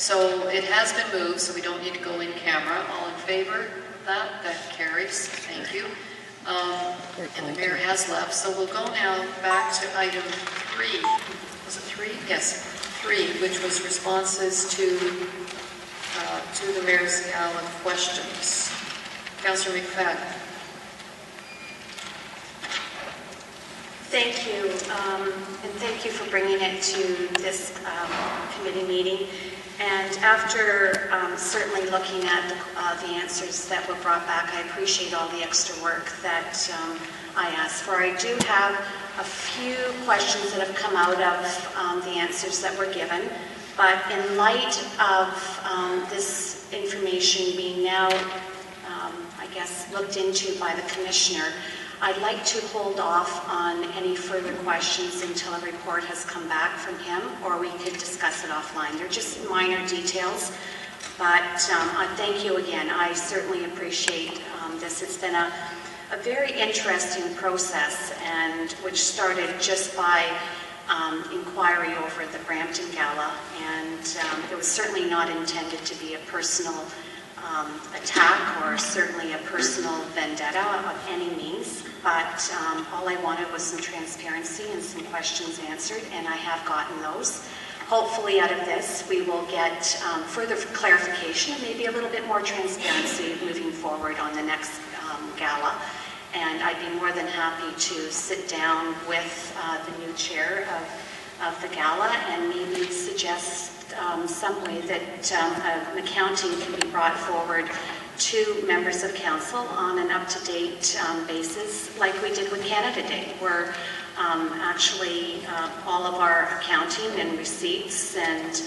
So it has been moved, so we don't need to go in camera. All in favor of that? That carries. Thank you. And the mayor has left. So we'll go now back to item 3. Was it 3? Yes, 3, which was responses to the mayor's gala questions. Councillor McFadden. Thank you, and thank you for bringing it to this committee meeting. And after certainly looking at the answers that were brought back, I appreciate all the extra work that I asked for. I do have a few questions that have come out of the answers that were given, but in light of this information being now, I guess, looked into by the Commissioner, I'd like to hold off on any further questions until a report has come back from him, or we could discuss it offline. They're just minor details, but thank you again. I certainly appreciate this. It's been a very interesting process, and which started just by inquiry over the Brampton Gala, and it was certainly not intended to be a personal attack or certainly a personal vendetta of any means, but all I wanted was some transparency and some questions answered, and I have gotten those. Hopefully out of this we will get further clarification and maybe a little bit more transparency moving forward on the next gala, and I'd be more than happy to sit down with the new chair of the gala and maybe suggest some way that an accounting can be brought forward to members of council on an up-to-date basis, like we did with Canada Day, where actually all of our accounting and receipts and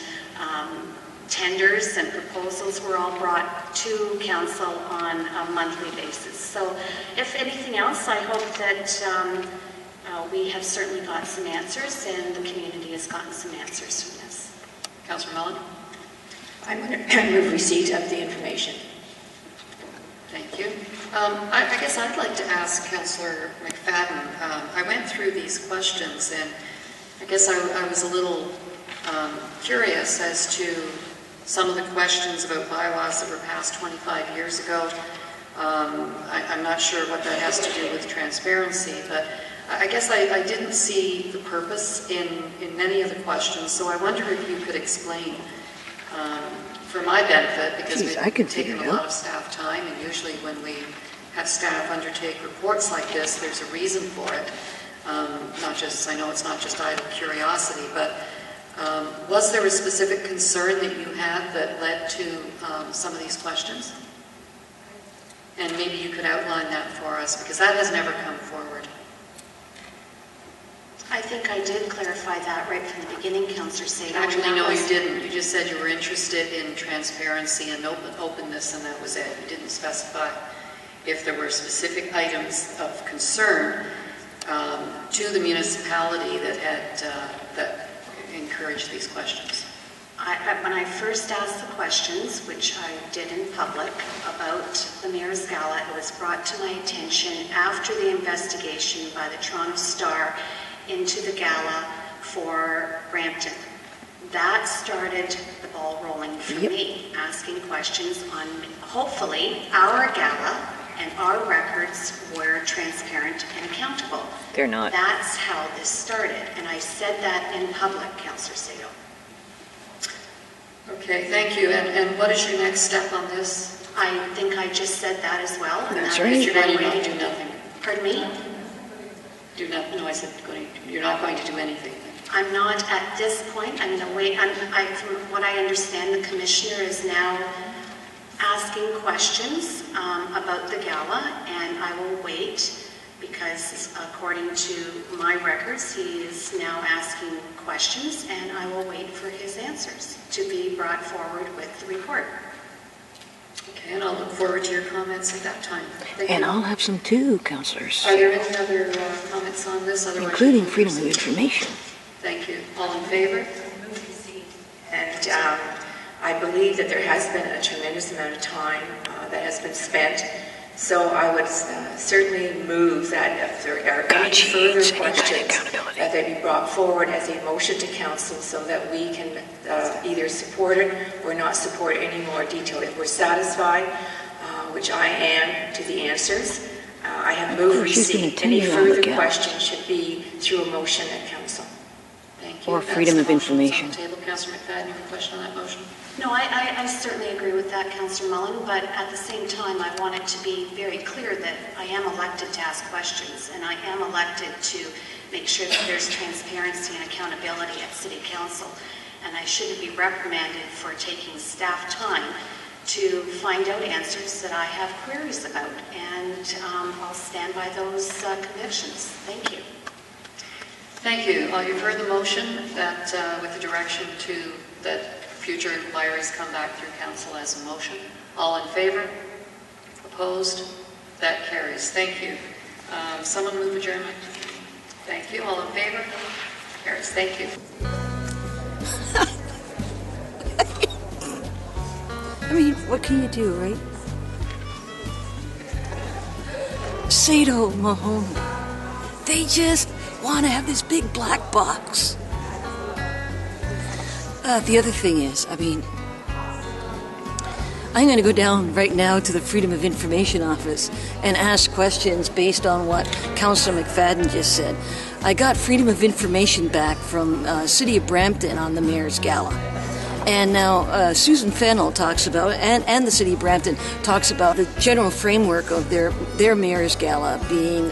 tenders and proposals were all brought to council on a monthly basis. So if anything else, I hope that we have certainly got some answers and the community has gotten some answers from this. Councillor Mullin. I'm going to move receipt of the information. Thank you. I guess I'd like to ask Councillor McFadden. I went through these questions, and I guess I was a little curious as to some of the questions about bylaws that were passed 25 years ago. I'm not sure what that has to do with transparency, but I guess I didn't see the purpose in many of the questions, so I wonder if you could explain for my benefit, because we've taken a lot of staff time, and usually when we have staff undertake reports like this, there's a reason for it. Not just, I know it's not just idle curiosity, but was there a specific concern that you had that led to some of these questions? And maybe you could outline that for us, because that has never come forward. I think I did clarify that right from the beginning, Councillor Saito. Actually, no, you didn't. You just said you were interested in transparency and openness, and that was it. You didn't specify if there were specific items of concern to the municipality that had that encouraged these questions. When I first asked the questions, which I did in public, about the Mayor's Gala, it was brought to my attention after the investigation by the Toronto Star into the gala for Brampton. That started the ball rolling for me, asking questions on, hopefully, our gala and our records were transparent and accountable. They're not. That's how this started, and I said that in public, Councillor Saito. Okay, thank you. And what is your next step on this? I think I just said that as well. And that's right. You're going to do nothing. Pardon me? Do nothing. No, I said you're not going to do anything. I'm not at this point. I'm going to wait. From what I understand, the Commissioner is now asking questions about the gala, and I will wait because according to my records, he is now asking questions, and I will wait for his answers to be brought forward with the report. Okay, and I'll look forward to your comments at that time. Thank and you. I'll have some too, councillors. Are there any other comments on this? Otherwise, including freedom of information. Thank you. All in favor? And I believe that there has been a tremendous amount of time that has been spent. So I would certainly move that if there are any further questions that they be brought forward as a motion to council so that we can either support it or not support it any more detail. If we're satisfied, which I am, to the answers, I have moved receipt. Any further questions should be through a motion at council. Thank you. Or freedom of information. Table. Councillor McFadden, you have a question on that motion? No, I certainly agree with that, Councillor Mullin, but at the same time, I want it to be very clear that I am elected to ask questions, and I am elected to make sure that there's transparency and accountability at City Council, and I shouldn't be reprimanded for taking staff time to find out answers that I have queries about, and I'll stand by those convictions. Thank you. Thank you. You've heard the motion that with the direction that future inquiries come back through council as a motion. All in favor? Opposed? That carries. Thank you. Someone move adjournment? Thank you. All in favor? Carries. Thank you. I mean, what can you do, right? Saito, Mahoney, they just want to have this big black box. The other thing is, I mean, I'm going to go down right now to the Freedom of Information Office and ask questions based on what Councillor McFadden just said. I got Freedom of Information back from City of Brampton on the Mayor's Gala. And now Susan Fennell talks about, and the City of Brampton talks about the general framework of their Mayor's Gala being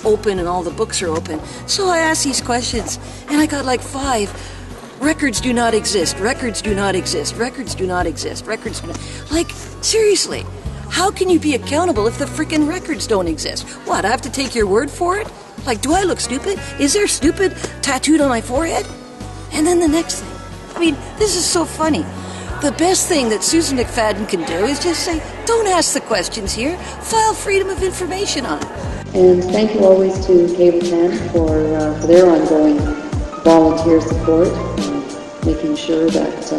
open and all the books are open. So I asked these questions and I got like 5. Records do not exist. Records do not exist. Records do not exist. Records do not... Like, seriously, how can you be accountable if the frickin' records don't exist? What, I have to take your word for it? Like, do I look stupid? Is there stupid tattooed on my forehead? And then the next thing. I mean, this is so funny. The best thing that Susan McFadden can do is just say, don't ask the questions here. File Freedom of Information on it. And thank you always to Cable 10 for their ongoing volunteer support, making sure that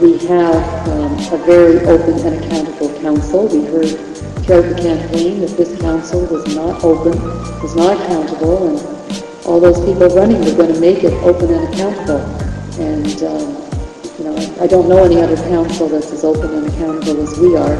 we have a very open and accountable council. We heard throughout the campaign that this council was not open, was not accountable, and all those people running were going to make it open and accountable. And, you know, I don't know any other council that's as open and accountable as we are.